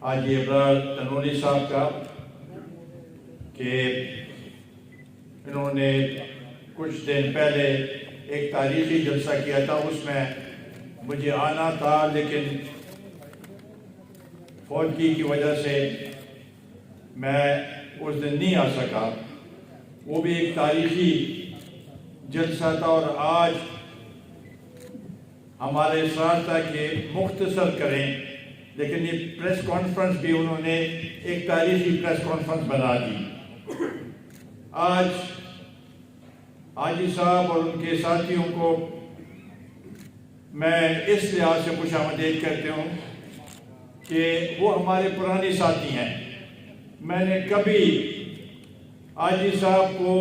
حاجی ابرار تنوری صاحب کا کہ انہوں نے کچھ دن پہلے ایک تاریخی جلسہ کیا تھا، اس میں مجھے آنا تھا لیکن فوتگی کی وجہ سے میں اس دن نہیں آ سکا۔ وہ بھی ایک تاریخی جلسہ تھا اور آج ہمارے ساتھ تھا کہ مختصر کریں، لیکن یہ پریس کانفرنس بھی انہوں نے ایک تاریخی پریس کانفرنس بنا دی۔ آج حاجی صاحب اور ان کے ساتھیوں کو میں اس لحاظ سے خوش آمدید کرتے ہوں کہ وہ ہمارے پرانے ساتھی ہیں۔ میں نے کبھی حاجی صاحب کو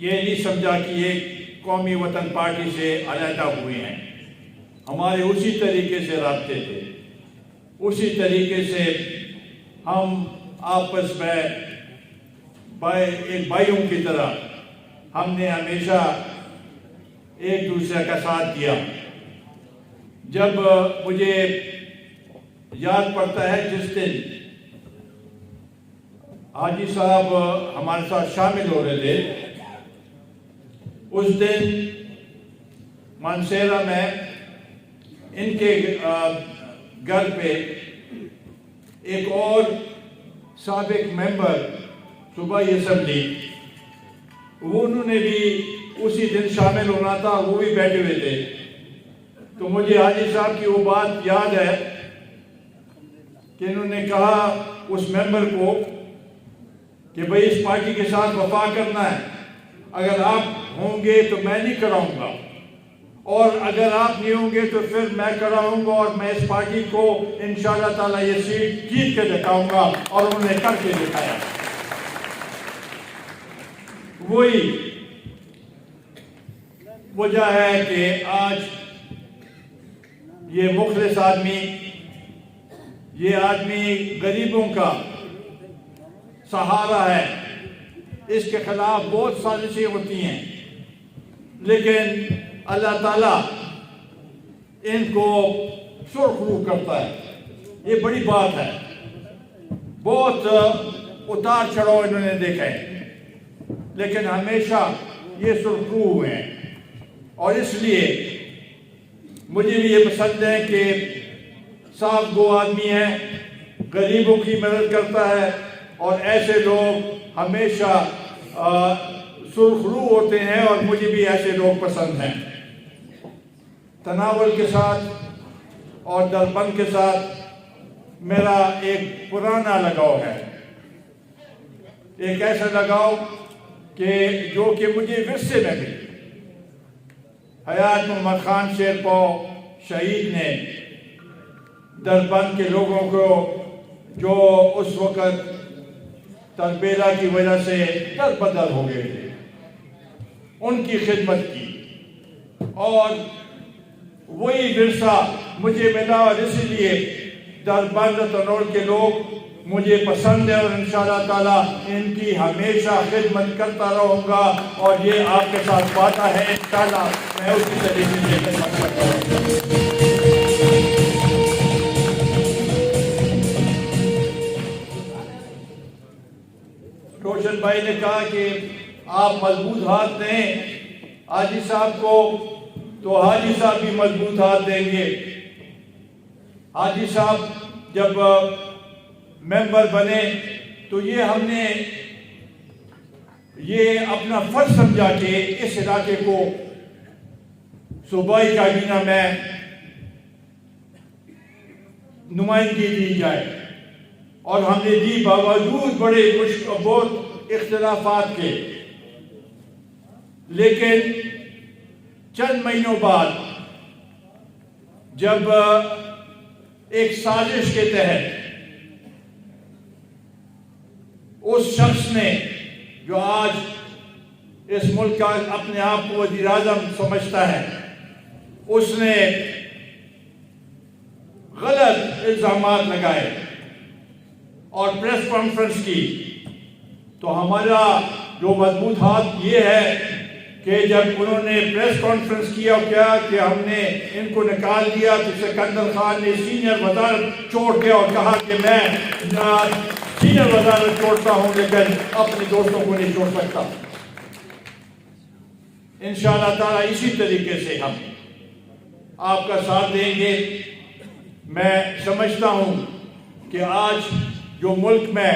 یہ نہیں سمجھا کہ یہ قومی وطن پارٹی سے علیحدہ ہوئے ہیں۔ ہمارے اسی طریقے سے رابطے تھے، اسی طریقے سے ہم آپس میں ایک بھائیوں کی طرح ہم نے ہمیشہ ایک دوسرے کا ساتھ دیا۔ جب مجھے یاد پڑتا ہے جس دن حاجی صاحب ہمارے ساتھ شامل ہو رہے تھے، اس دن مانسیرا میں ان کے گھر پہ ایک اور سابق ممبر صوبائی اسمبلی، انہوں نے بھی اسی دن شامل ہونا تھا، وہ بھی بیٹھے ہوئے تھے۔ تو مجھے حاجی صاحب کی وہ بات یاد ہے کہ انہوں نے کہا اس ممبر کو کہ بھئی اس پارٹی کے ساتھ وفا کرنا ہے، اگر آپ ہوں گے تو میں نہیں کراؤں گا، اور اگر آپ نہیں ہوں گے تو پھر میں کراؤں گا، اور میں اس پارٹی کو انشاءاللہ تعالیٰ یہ سیٹ جیت کے دکھاؤں گا، اور انہوں نے کر کے دکھایا۔ وہی وجہ ہے کہ آج یہ مخلص آدمی، یہ آدمی غریبوں کا سہارا ہے۔ اس کے خلاف بہت سازشیں ہوتی ہیں، لیکن اللہ تعالیٰ ان کو سرخ رو کرتا ہے۔ یہ بڑی بات ہے۔ بہت اتار چڑھاؤ انہوں نے دیکھا ہے، لیکن ہمیشہ یہ سرخ رو ہوئے ہیں، اور اس لیے مجھے بھی یہ پسند ہے کہ صاف گو آدمی ہے، غریبوں کی مدد کرتا ہے، اور ایسے لوگ ہمیشہ سرخ رو ہوتے ہیں، اور مجھے بھی ایسے لوگ پسند ہیں۔ تناول کے ساتھ اور دربند کے ساتھ میرا ایک پرانا لگاؤ ہے، ایک ایسا لگاؤ کہ جو کہ مجھے ورثے میں بھی حیات محمد خان شیرپو شہید نے دربند کے لوگوں کو جو اس وقت تربیلا کی وجہ سے در بدر ہو گئے تھے، ان کی خدمت کی، اور وہی ورثہ مجھے ملا، اور اسی لیے دربند تنور کے لوگ مجھے پسند ہے، اور انشاءاللہ تعالیٰ ان کی ہمیشہ خدمت کرتا رہوں گا، اور یہ آپ کے ساتھ وعدہ ہے انشاءاللہ میں اسی طریقے سے خدمت کرتا ہوں۔ روشن بھائی نے کہا کہ آپ مضبوط ہاتھ دیں حاجی صاحب کو، تو حاجی صاحب بھی مضبوط ہاتھ دیں گے۔ حاجی صاحب جب ممبر بنے تو یہ ہم نے یہ اپنا فرض سمجھا کہ اس علاقے کو صوبائی کابینہ میں نمائندگی دی جائے، اور ہم نے دی باوجود بڑے بہت اختلافات کے۔ لیکن چند مہینوں بعد جب ایک سازش کے تحت اس شخص نے جو آج اس ملک کا اپنے آپ کو وزیر اعظم سمجھتا ہے، اس نے غلط الزامات لگائے اور پریس کانفرنس کی، تو ہمارا جو مضبوط ہاتھ یہ ہے کہ جب انہوں نے پریس کانفرنس کیا کہ ہم نے ان کو نکال دیا تو سکندر خان نے سینئر وزارت چھوڑ کے اور کہا کہ میں سینئر وزارت چھوڑتا ہوں لیکن اپنے دوستوں کو نہیں چھوڑ سکتا. انشاءاللہ تعالیٰ اسی طریقے سے ہم آپ کا ساتھ دیں گے. میں سمجھتا ہوں کہ آج جو ملک میں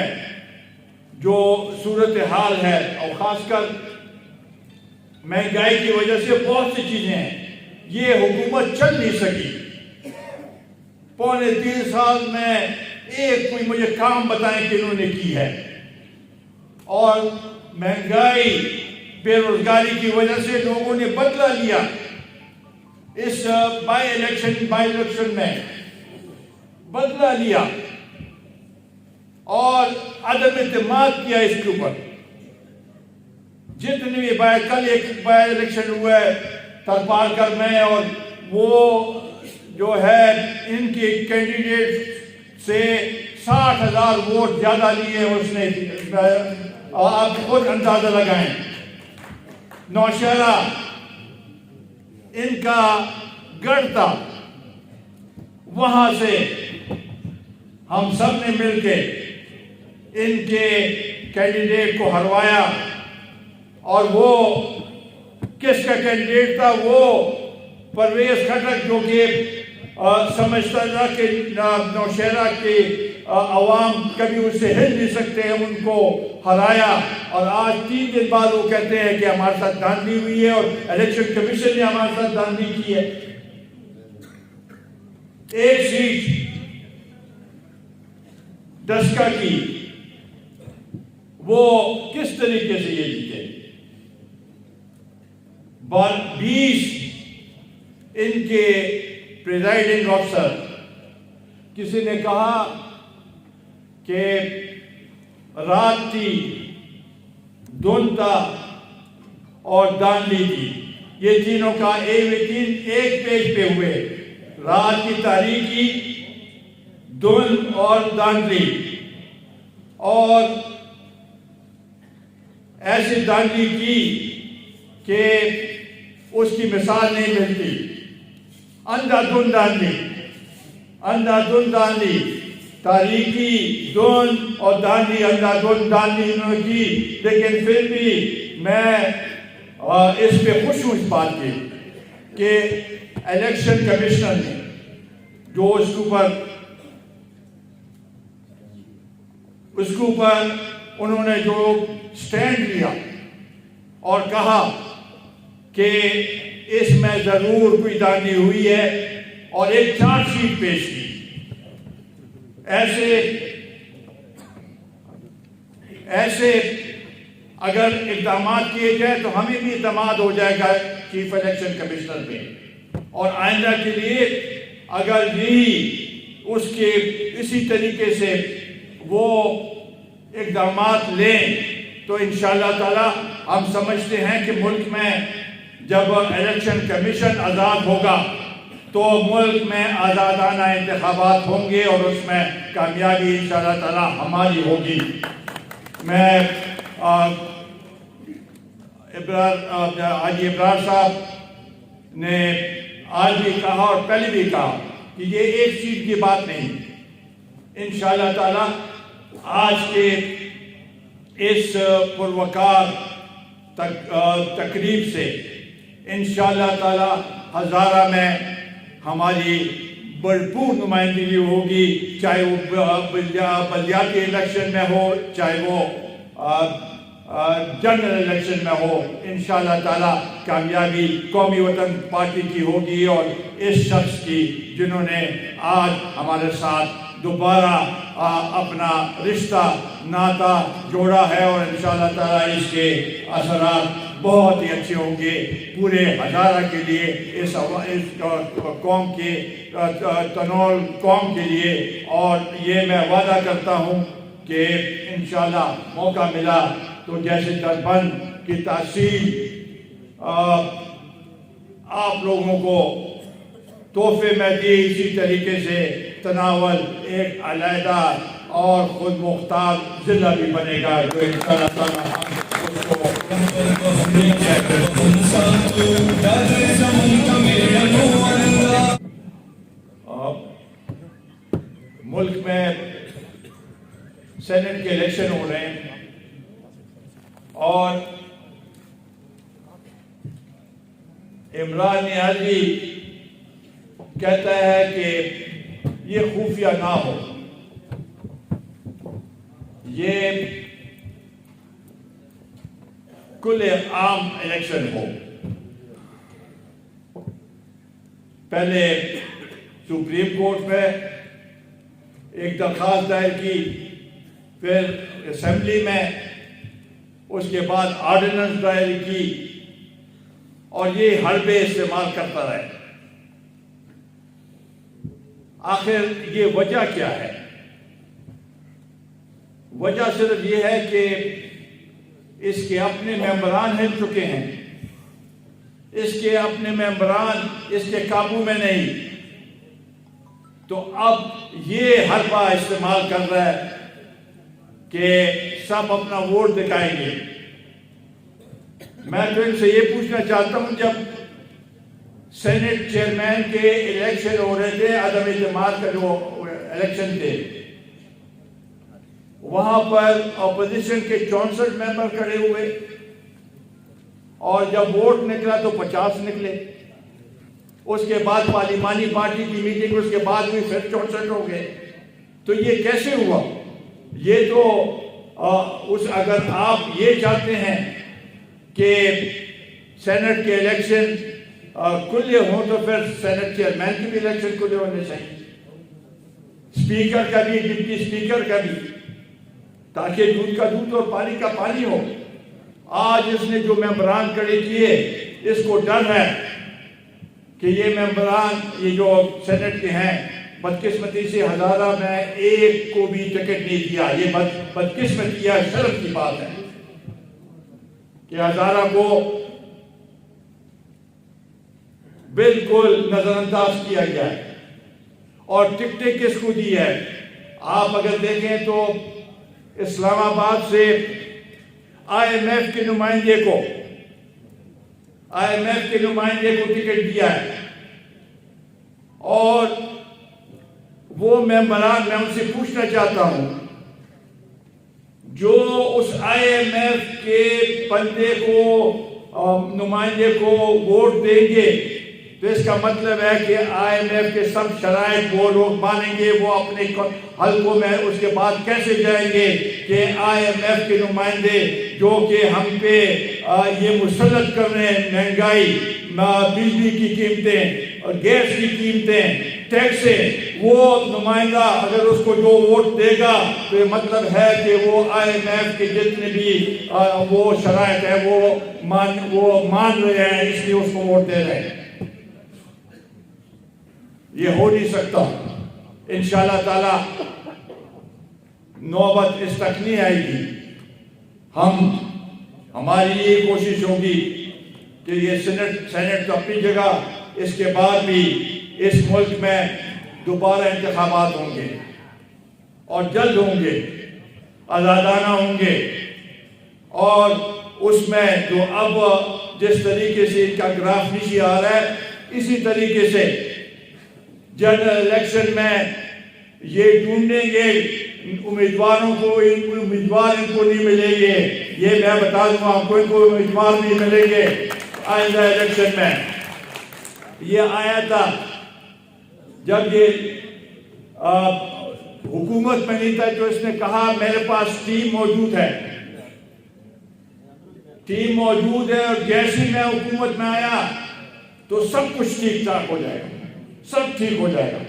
جو صورتحال ہے اور خاص کر مہنگائی کی وجہ سے بہت سی چیزیں ہیں، یہ حکومت چل نہیں سکی. 3.25 سال میں ایک کوئی مجھے کام بتائیں کہ انہوں نے کی ہے. اور مہنگائی بے روزگاری کی وجہ سے لوگوں نے بدلہ لیا. اس بائی الیکشن میں بدلہ لیا اور عدم اعتماد کیا اس کے اوپر. جتنے بھی کل ایک بائی الیکشن ہوا ہے تھرپارکر میں، اور وہ جو ہے ان کے کینڈیڈیٹ سے 60,000 ووٹ زیادہ لیے اس نے. آپ خود اندازہ لگائیں. نوشہرہ ان کا گڑھ تھا، وہاں سے ہم سب نے مل کے ان کے کینڈیڈیٹ کو ہروایا. اور وہ کس کا کینڈیڈیٹ تھا؟ وہ پرویز خٹک، جو کہ سمجھتا تھا کہ نوشہرہ کے عوام کبھی اس سے ہل نہیں سکتے، ہم ان کو ہرایا. اور آج 3 دن بعد وہ کہتے ہیں کہ ہمارے ساتھ دھاندلی ہوئی ہے اور الیکشن کمیشن نے ہمارے ساتھ دھاندلی کی ہے. ایک سیٹ ڈسکا کی وہ کس طریقے سے یہ جیتے. 20 ان کے پریزائڈنگ آفیسر، کسی نے کہا کہ رات تھی، دھند تھا اور دھاندلی تھی. یہ تینوں کا ایک پیج پہ ہوئے. رات کی تاریکی، دھند اور دھاندلی. اور ایسی دھاندلی کی کہ اس کی مثال نہیں ملتی. اندھا دھند دھاندلی، تاریکی، دھند اور دھاندلی، اندھا دھند دھاندلی انہوں نے کی. لیکن پھر بھی میں اس پہ خوش ہوں اس بات کی کہ الیکشن کمشنر نے جو اس کے اوپر انہوں نے جو سٹینڈ لیا اور کہا کہ اس میں ضرور کوئی دھاندلی ہوئی ہے، اور ایک چارج شیٹ پیش کی. ایسے اگر اقدامات کیے جائے تو ہمیں بھی اعتماد ہو جائے گا چیف الیکشن کمشنر پہ. اور آئندہ کے لیے اگر یہی اسی طریقے سے وہ اقدامات لیں تو انشاءاللہ تعالی ہم سمجھتے ہیں کہ ملک میں جب الیکشن کمیشن آزاد ہوگا تو ملک میں آزادانہ انتخابات ہوں گے اور اس میں کامیابی انشاءاللہ تعالی ہماری ہوگی. میں حاجی ابرار صاحب نے آج بھی کہا اور پہلے بھی کہا کہ یہ ایک سیٹ کی بات نہیں. انشاءاللہ تعالی آج کے اس پروقار تقریب سے انشاءاللہ تعالی ہزارہ میں ہماری بھرپور نمائندگی ہوگی، چاہے وہ بلدیاتی الیکشن میں ہو، چاہے وہ جنرل الیکشن میں ہو. انشاءاللہ تعالی کامیابی قومی وطن پارٹی کی ہوگی اور اس شخص کی جنہوں نے آج ہمارے ساتھ دوبارہ اپنا رشتہ ناتا جوڑا ہے. اور انشاءاللہ تعالی اس کے اثرات بہت ہی اچھے ہوں گے پورے ہزارہ کے لیے، اس قوم کے تنول قوم کے لیے. اور یہ میں وعدہ کرتا ہوں کہ انشاءاللہ موقع ملا تو جیسے دربند کی تحصیل آپ لوگوں کو تحفے میں دی، اسی طریقے سے تناول ایک علیحدہ اور خود مختار ضلع بھی بنے گا جو انشاءاللہ تعالی ہم اس کو ملک میں سینٹ کے الیکشن ہو رہے ہیں اور عمران نیازی کہتا ہے کہ یہ خفیہ نہ ہو، یہ کل عام الیکشن ہو۔ پہلے سپریم کورٹ میں ایک درخواست دائر کی، پھر اسمبلی میں، اس کے بعد آرڈیننس دائر کی، اور یہ حربے استعمال کرتا رہے۔ آخر یہ وجہ کیا ہے؟ وجہ صرف یہ ہے کہ اس کے اپنے ممبران ہل چکے ہیں، اس کے اپنے ممبران اس کے قابو میں نہیں، تو اب یہ حربہ استعمال کر رہا ہے کہ سب اپنا ووٹ دکھائیں گے۔ میں تو ان سے یہ پوچھنا چاہتا ہوں، جب سینٹ چیئرمین کے الیکشن ہو رہے تھے، عدم اعتماد کا جو الیکشن تھے، وہاں پر اپوزیشن کے 64 ممبر کھڑے ہوئے، اور جب ووٹ نکلا تو 50 نکلے۔ اس کے بعد پارلیمانی پارٹی کی میٹنگ، اس کے بعد بھی پھر 64 ہو گئے۔ تو یہ کیسے ہوا؟ یہ تو اگر آپ یہ چاہتے ہیں کہ سینٹ کے الیکشن کھلے ہوں تو پھر سینٹ چیئرمین کی بھی الیکشن کھلے ہونے چاہیے، اسپیکر کا بھی، ڈپٹی اسپیکر کا بھی، تاکہ دودھ کا دودھ اور پانی کا پانی ہو۔ آج اس نے جو ممبران کھڑے کیے، اس کو ڈر ہے کہ یہ ممبران، یہ جو سینٹ کے ہیں، بدقسمتی سے ہزارہ میں ایک کو بھی ٹکٹ نہیں دیا۔ یہ بدقسمتی ہے، شرف کی بات ہے کہ ہزارہ کو بالکل نظر انداز کیا گیا ہے۔ اور ٹکٹیں کس کو دی ہے؟ آپ اگر دیکھیں تو اسلام آباد سے IMF کے نمائندے کو ٹکٹ دیا ہے، اور وہ ممبران، میں ان سے پوچھنا چاہتا ہوں، جو اس IMF کے بندے کو، نمائندے کو ووٹ دیں گے، تو اس کا مطلب ہے کہ IMF کے سب شرائط وہ لوگ مانیں گے، وہ اپنے حلقوں میں اس کے بعد کیسے جائیں گے کہ IMF کے نمائندے جو کہ ہم پہ یہ مسلط کر رہے ہیں، مہنگائی، بجلی کی قیمتیں اور گیس کی قیمتیں، ٹیکسیں، وہ نمائندہ اگر اس کو جو ووٹ دے گا تو یہ مطلب ہے کہ وہ IMF کے جتنے بھی وہ شرائط ہے وہ مان رہے ہیں، اس لیے اس کو ووٹ دے رہے ہیں۔ یہ ہو نہیں سکتا۔ انشاءاللہ تعالی نوبت اس تک نہیں آئے گی۔ ہماری یہ کوشش ہوگی کہ یہ سینٹ تو اپنی جگہ، اس کے بعد بھی اس ملک میں دوبارہ انتخابات ہوں گے، اور جلد ہوں گے، آزادانہ ہوں گے، اور اس میں جو اب جس طریقے سے ان کا گراف نیچے آ رہا ہے، اسی طریقے سے جنرل الیکشن میں یہ ڈھونڈیں گے امیدواروں کو، امیدوار ان کو نہیں ملیں گے۔ یہ میں بتا دوں آپ کو، ان کو امیدوار نہیں ملیں گے آئندہ الیکشن میں۔ یہ آیا تھا جب یہ حکومت میں نہیں تھا، تو اس نے کہا میرے پاس ٹیم موجود ہے، ٹیم موجود ہے، اور جیسے میں حکومت میں آیا تو سب کچھ ٹھیک ٹھاک ہو جائے گا، سب ٹھیک ہو جائے گا۔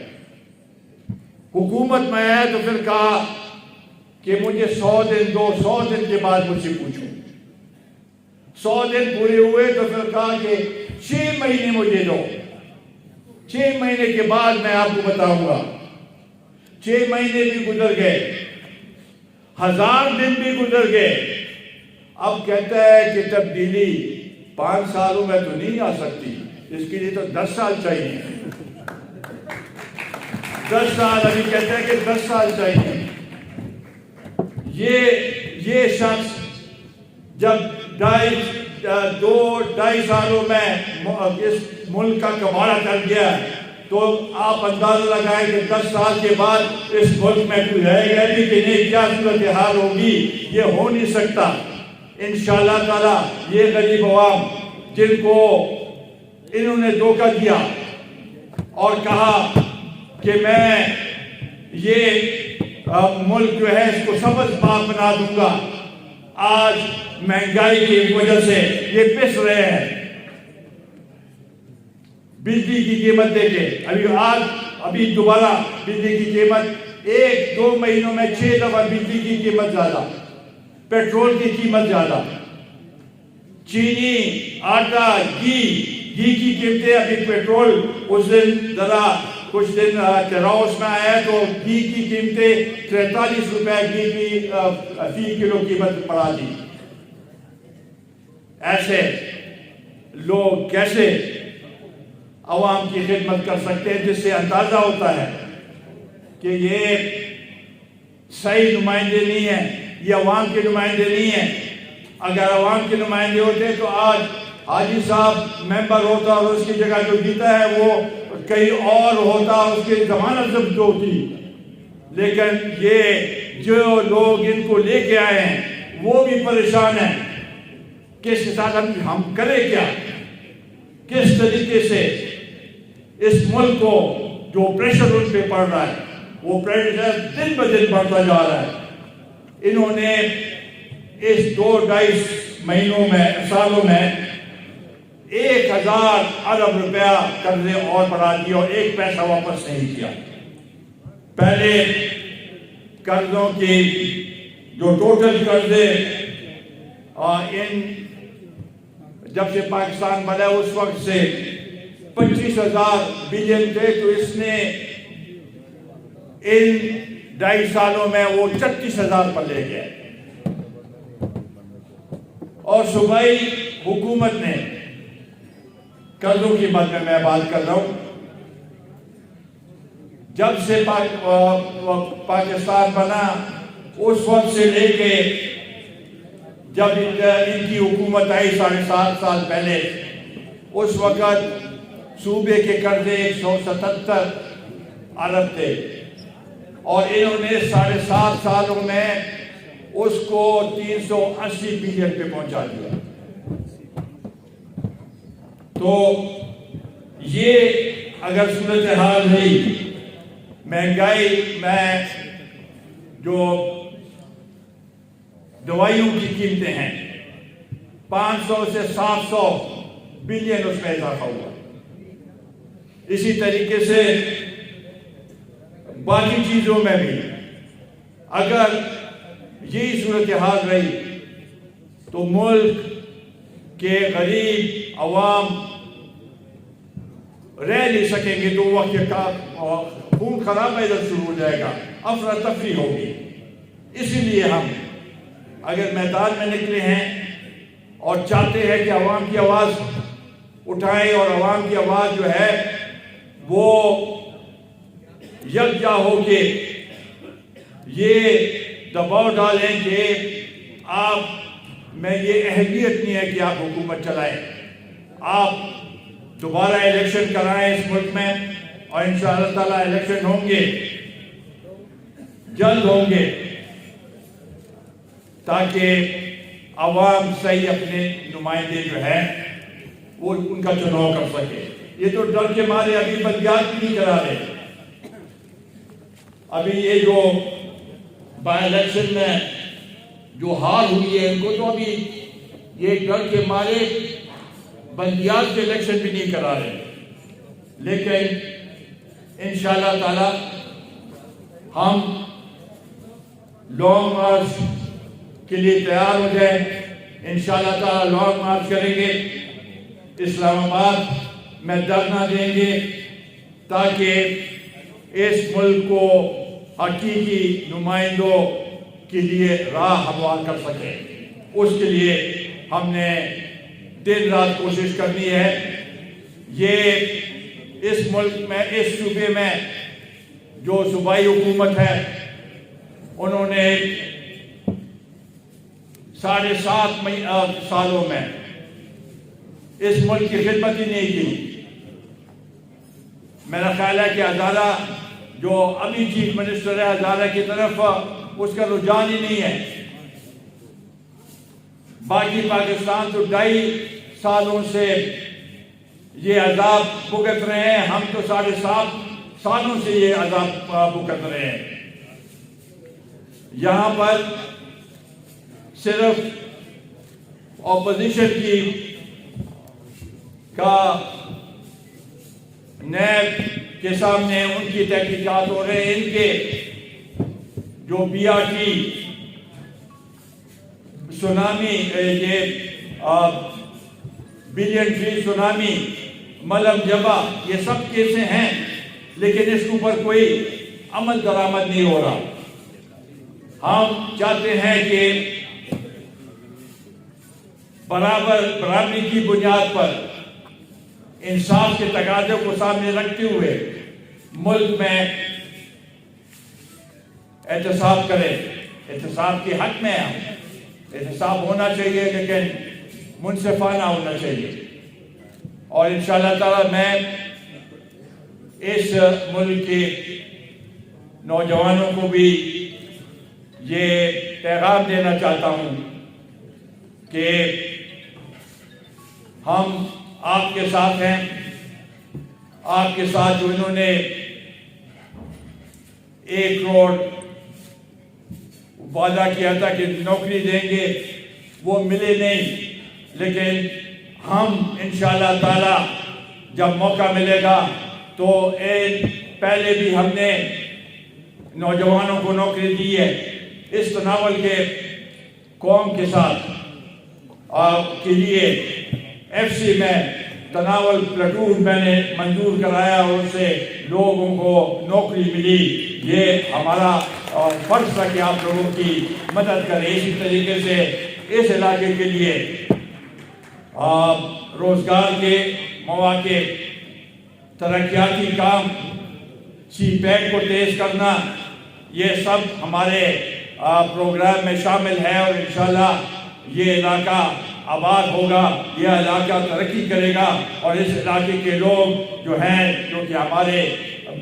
حکومت میں آیا تو پھر کہا کہ مجھے 100 دن دو، 100 دن کے بعد مجھ سے پوچھو۔ 100 دن پورے ہوئے تو پھر کہا کہ 6 مہینے مجھے دو، 6 مہینے کے بعد میں آپ کو بتاؤں گا۔ 6 مہینے بھی گزر گئے، 1000 دن بھی گزر گئے۔ اب کہتا ہے کہ تبدیلی 5 سالوں میں تو نہیں آ سکتی، اس کے لیے تو 10 سال چاہیے۔ 10 سال، ابھی کہتا ہے کہ 10 سال چاہیے۔ یہ شخص جب ڈھائی سالوں میں اس ملک کا کباڑہ کر گیا، تو آپ اندازہ لگائیں کہ 10 سال کے بعد اس ملک میں کوئی ہے یا نہیں کہ نہیں، کیا صورتحال ہوگی؟ یہ ہو نہیں سکتا۔ انشاءاللہ تعالی یہ غریب عوام جن کو انہوں نے دھوکہ دیا اور کہا کہ میں یہ ملک جو ہے اس کو سبز باغ بنا دوں گا، آج مہنگائی کی وجہ سے یہ پس رہے ہیں۔ بجلی کی قیمت دیکھیں، ابھی دوبارہ بجلی کی قیمت 1-2 مہینوں میں 6 دفعہ بجلی کی قیمت زیادہ، پیٹرول کی قیمت زیادہ، چینی، آٹا، گھی کی قیمتیں، ابھی پیٹرول اس دن ذرا کچھ دن تراؤس میں آیا تو گھی کی قیمتیں 43 روپے گھی کی فی کلو قیمت بڑھا دی۔ ایسے لوگ کیسے عوام کی خدمت کر سکتے ہیں، جس سے اندازہ ہوتا ہے کہ یہ صحیح نمائندے نہیں ہیں، یہ عوام کے نمائندے نہیں ہیں۔ اگر عوام کے نمائندے ہوتے تو آج حاجی صاحب ممبر ہوتا اور اس کی جگہ جو جیتا ہے وہ کئی اور ہوتا، اس کی ضمانت ضبط ہوتی۔ لیکن یہ جو لوگ ان کو لے کے آئے ہیں وہ بھی پریشان ہیں، کس کے ساتھ ہم کریں کیا، کس طریقے سے اس ملک کو جو پریشر ان پہ پڑ رہا ہے وہ پریشر دن بہ دن بڑھتا جا رہا ہے۔ انہوں نے اس 2-2.5 مہینوں میں سالوں میں 1000 ارب روپیہ قرضے اور بڑھا دیے اور 1 پیسہ واپس نہیں کیا۔ پہلے قرضوں کی جو ٹوٹل قرضے جب سے پاکستان بنا اس وقت سے 25,000 بلین تھے، تو اس نے ان 2.5 سالوں میں وہ 36,000 پر لے گئے۔ اور صوبائی حکومت نے قرضوں کی بات میں بات کر رہا ہوں، جب سے پاکستان بنا اس وقت سے لے کے جب ان کی حکومت آئی 7.5 سال پہلے، اس وقت صوبے کے قرضے 177 ارب تھے اور انہوں نے 7.5 سالوں میں اس کو 380 بلین پہ پہنچا دیا۔ تو یہ اگر صورتحال رہی، مہنگائی میں جو دوائیوں کی قیمتیں ہیں 500 سے 700 بلین اس میں اضافہ ہوا۔ اسی طریقے سے باقی چیزوں میں بھی اگر یہی صورتحال رہی تو ملک کے غریب عوام رہ نہیں سکیں گے، تو وقت کا خون خرابہ ادھر شروع ہو جائے گا، افراتفری ہوگی۔ اسی لیے ہم اگر میدان میں نکلے ہیں اور چاہتے ہیں کہ عوام کی آواز اٹھائیں اور عوام کی آواز جو ہے وہ یکجا ہو کے یہ دباؤ ڈالیں کہ آپ میں یہ اہلیت نہیں ہے کہ آپ حکومت چلائیں، آپ دوبارہ الیکشن کرائیں اس ملک میں، اور انشاءاللہ تعالیٰ الیکشن ہوں گے، جلد ہوں گے، تاکہ عوام صحیح اپنے نمائندے جو ہیں وہ ان کا چناؤ کر سکے۔ یہ تو ڈر کے مارے ابھی بلدیات بھی نہیں کرا رہے۔ ابھی یہ جو بائی الیکشن میں جو ہار ہوئی ہے ان کو تو ابھی یہ ڈر کے مارے بلدیات کے الیکشن بھی نہیں کرا رہے، لیکن انشاءاللہ تعالی ہم لانگ مارچ کے لیے تیار ہو جائیں۔ انشاءاللہ تعالی لانگ مارچ کریں گے، اسلام آباد میں دھرنا دیں گے، تاکہ اس ملک کو حقیقی نمائندوں کے لیے راہ ہموار کر سکیں۔ اس کے لیے ہم نے دن رات کوشش کرنی ہے۔ یہ اس ملک میں، اس صوبے میں جو صوبائی حکومت ہے، انہوں نے 7.5 سالوں میں اس ملک کی خدمت ہی نہیں کی. میرا خیال ہے کہ ہزارہ جو ابھی چیف منسٹر ہے ہزارہ کی طرف اس کا رجحان ہی نہیں ہے. باقی پاکستان تو 2.5 سالوں سے یہ عذاب بھگت رہے ہیں، ہم تو 7.5 سالوں سے یہ عذاب بھگت رہے ہیں. یہاں پر صرف اپوزیشن کا نیب کے سامنے ان کی تحقیقات ہو رہے ہیں. ان کے جو BRT سونامی، یہ بلین ٹری سونامی، ملم جبا، یہ سب کیسے ہیں، لیکن اس کے اوپر کوئی عمل درآمد نہیں ہو رہا. ہم چاہتے ہیں کہ برابری کی بنیاد پر انصاف کے تقاضے کو سامنے رکھتے ہوئے ملک میں احتساب کریں. احتساب کے حق میں ہم، احتساب ہونا چاہیے لیکن منصفانہ ہونا چاہیے. اور انشاءاللہ تعالی میں اس ملک کے نوجوانوں کو بھی یہ پیغام دینا چاہتا ہوں کہ ہم آپ کے ساتھ ہیں. آپ کے ساتھ جو انہوں نے 1 کروڑ وعدہ کیا تھا کہ نوکری دیں گے، وہ ملے نہیں، لیکن ہم انشاءاللہ تعالی جب موقع ملے گا تو پہلے بھی ہم نے نوجوانوں کو نوکری دی ہے. اس تناول کے قوم کے ساتھ کے لیے FC میں تناول پلاٹون میں نے منظور کرایا اور ان سے لوگوں کو نوکری ملی. یہ ہمارا فرض تھا کہ آپ لوگوں کی مدد کریں. اسی طریقے سے اس علاقے کے لیے روزگار کے مواقع، ترقیاتی کام، سی پیک کو تیز کرنا، یہ سب ہمارے پروگرام میں شامل ہے. اور انشاءاللہ یہ علاقہ آباد ہوگا، یہ علاقہ ترقی کرے گا. اور اس علاقے کے لوگ جو ہیں، جو کہ ہمارے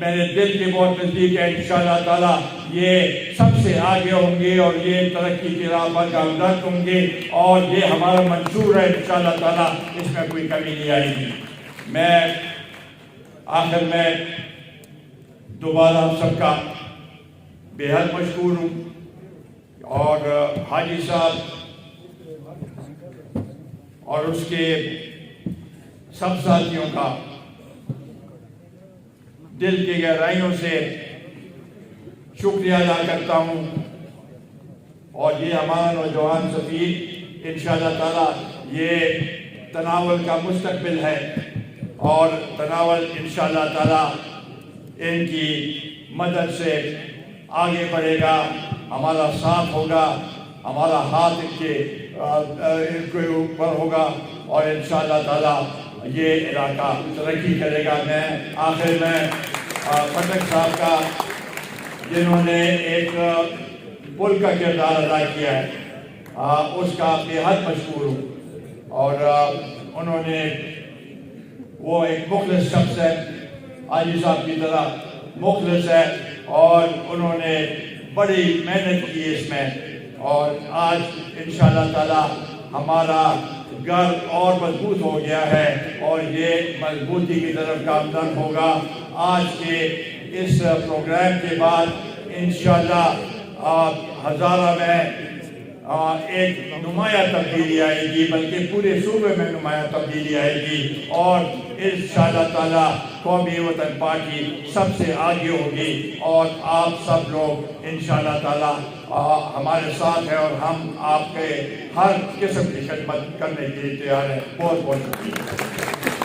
میرے دل کے بہت نزدیک ہے، انشاءاللہ تعالی یہ سب سے آگے ہوں گے اور یہ ترقی کی راہ پر گامزن ہوں گے. اور یہ ہمارا منشور ہے انشاءاللہ تعالی، اس میں کوئی کمی نہیں آئے گی. میں آخر میں دوبارہ آپ سب کا بے حد مشکور ہوں، اور حاجی صاحب اور اس کے سب ساتھیوں کا دل کی گہرائیوں سے شکریہ ادا کرتا ہوں. اور یہ ہمارا نوجوان سفیر انشاءاللہ تعالی یہ تناول کا مستقبل ہے، اور تناول انشاءاللہ تعالی ان کی مدد سے آگے بڑھے گا، ہمارا ساتھ ہوگا، ہمارا ہاتھ ان کے اوپر ہوگا، اور انشاءاللہ تعالی یہ علاقہ ترقی کرے گا. میں آخر میں پٹک صاحب کا، جنہوں نے ایک پل کا کردار ادا کیا ہے، اس کا بے حد مشکور ہوں. اور انہوں نے، وہ ایک مخلص شخص ہے، حاجی صاحب کی طرح مخلص ہے، اور انہوں نے بڑی محنت کی اس میں. اور آج انشاءاللہ تعالی ہمارا گھر اور مضبوط ہو گیا ہے، اور یہ مضبوطی کی طرف گامزن ہوگا. آج کے اس پروگرام کے بعد انشاءاللہ ہزارہ میں ایک نمایاں تبدیلی آئے گی، بلکہ پورے صوبے میں نمایاں تبدیلی آئے گی. اور انشاءاللہ تعالی قومی وطن پارٹی سب سے آگے ہوگی، اور آپ سب لوگ انشاءاللہ تعالی ہمارے ساتھ ہیں، اور ہم آپ کے ہر قسم کی خدمت کرنے کے لیے تیار ہیں. بہت بہت شکریہ.